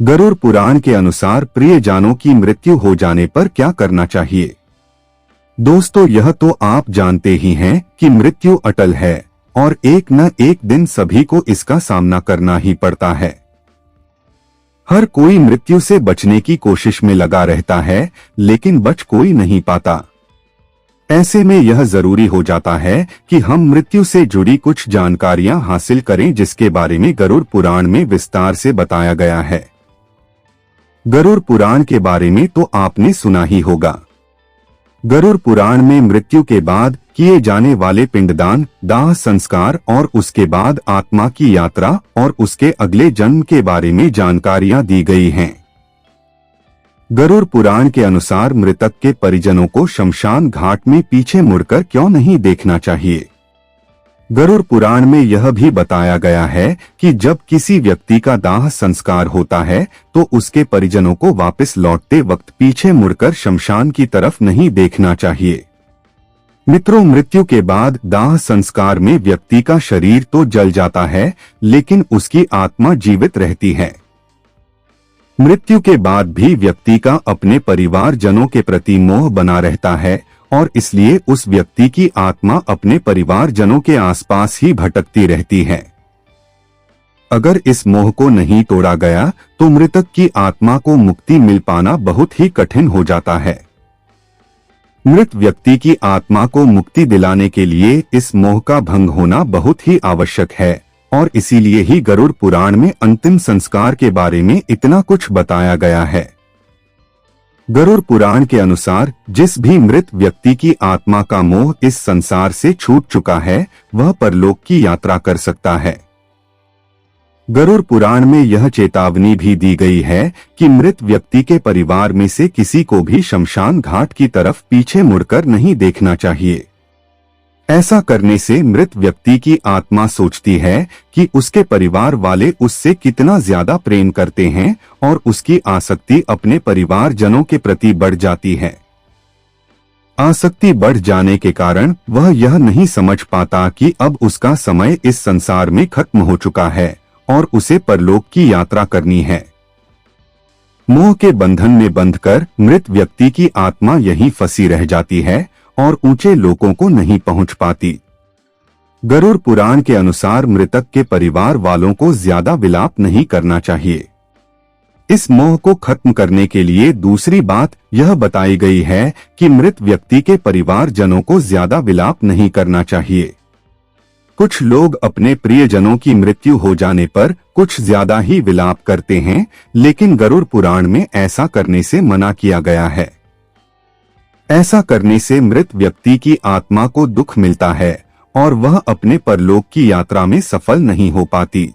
गरुड़ पुराण के अनुसार प्रियजनों की मृत्यु हो जाने पर क्या करना चाहिए। दोस्तों, यह तो आप जानते ही हैं कि मृत्यु अटल है और एक न एक दिन सभी को इसका सामना करना ही पड़ता है। हर कोई मृत्यु से बचने की कोशिश में लगा रहता है, लेकिन बच कोई नहीं पाता। ऐसे में यह जरूरी हो जाता है कि हम मृत्यु से जुड़ी कुछ जानकारियां हासिल करें, जिसके बारे में गरुड़ पुराण में विस्तार से बताया गया है। गरुड़ पुराण के बारे में तो आपने सुना ही होगा। गरुड़ पुराण में मृत्यु के बाद किए जाने वाले पिंडदान, दाह संस्कार और उसके बाद आत्मा की यात्रा और उसके अगले जन्म के बारे में जानकारियां दी गई हैं। गरुड़ पुराण के अनुसार मृतक के परिजनों को शमशान घाट में पीछे मुड़कर क्यों नहीं देखना चाहिए। गरुड़ पुराण में यह भी बताया गया है कि जब किसी व्यक्ति का दाह संस्कार होता है तो उसके परिजनों को वापस लौटते वक्त पीछे मुड़कर शमशान की तरफ नहीं देखना चाहिए। मित्रों, मृत्यु के बाद दाह संस्कार में व्यक्ति का शरीर तो जल जाता है, लेकिन उसकी आत्मा जीवित रहती है। मृत्यु के बाद भी व्यक्ति का अपने परिवार जनों के प्रति मोह बना रहता है और इसलिए उस व्यक्ति की आत्मा अपने परिवार जनों के आसपास ही भटकती रहती है। अगर इस मोह को नहीं तोड़ा गया तो मृतक की आत्मा को मुक्ति मिल पाना बहुत ही कठिन हो जाता है। मृत व्यक्ति की आत्मा को मुक्ति दिलाने के लिए इस मोह का भंग होना बहुत ही आवश्यक है और इसीलिए ही गरुड़ पुराण में अंतिम संस्कार के बारे में इतना कुछ बताया गया है। गरुड़ पुराण के अनुसार जिस भी मृत व्यक्ति की आत्मा का मोह इस संसार से छूट चुका है, वह परलोक की यात्रा कर सकता है। गरुड़ पुराण में यह चेतावनी भी दी गई है कि मृत व्यक्ति के परिवार में से किसी को भी शमशान घाट की तरफ पीछे मुड़कर नहीं देखना चाहिए। ऐसा करने से मृत व्यक्ति की आत्मा सोचती है कि उसके परिवार वाले उससे कितना ज्यादा प्रेम करते हैं और उसकी आसक्ति अपने परिवार जनों के प्रति बढ़ जाती है। आसक्ति बढ़ जाने के कारण वह यह नहीं समझ पाता कि अब उसका समय इस संसार में खत्म हो चुका है और उसे परलोक की यात्रा करनी है। मोह के बंधन में बंधकर मृत व्यक्ति की आत्मा यहीं फंसी रह जाती है और ऊंचे लोकों को नहीं पहुंच पाती। गरुड़ पुराण के अनुसार मृतक के परिवार वालों को ज्यादा विलाप नहीं करना चाहिए। इस मोह को खत्म करने के लिए दूसरी बात यह बताई गई है कि मृत व्यक्ति के परिवार जनों को ज्यादा विलाप नहीं करना चाहिए। कुछ लोग अपने प्रियजनों की मृत्यु हो जाने पर कुछ ज्यादा ही विलाप करते हैं, लेकिन गरुड़ पुराण में ऐसा करने से मना किया गया है। ऐसा करने से मृत व्यक्ति की आत्मा को दुख मिलता है और वह अपने परलोक की यात्रा में सफल नहीं हो पाती।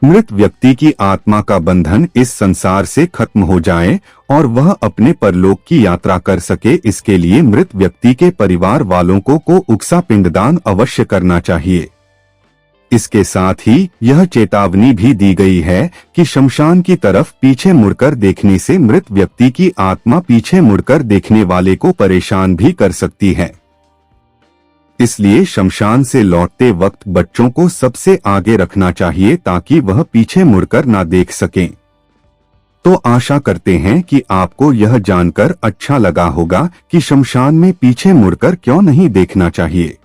मृत व्यक्ति की आत्मा का बंधन इस संसार से खत्म हो जाए और वह अपने परलोक की यात्रा कर सके, इसके लिए मृत व्यक्ति के परिवार वालों को उक्सा पिंडदान अवश्य करना चाहिए। इसके साथ ही यह चेतावनी भी दी गई है कि शमशान की तरफ पीछे मुड़कर देखने से मृत व्यक्ति की आत्मा पीछे मुड़कर देखने वाले को परेशान भी कर सकती है। इसलिए शमशान से लौटते वक्त बच्चों को सबसे आगे रखना चाहिए ताकि वह पीछे मुड़कर ना देख सकें। तो आशा करते हैं कि आपको यह जानकर अच्छा लगा होगा कि शमशान में पीछे मुड़कर क्यों नहीं देखना चाहिए।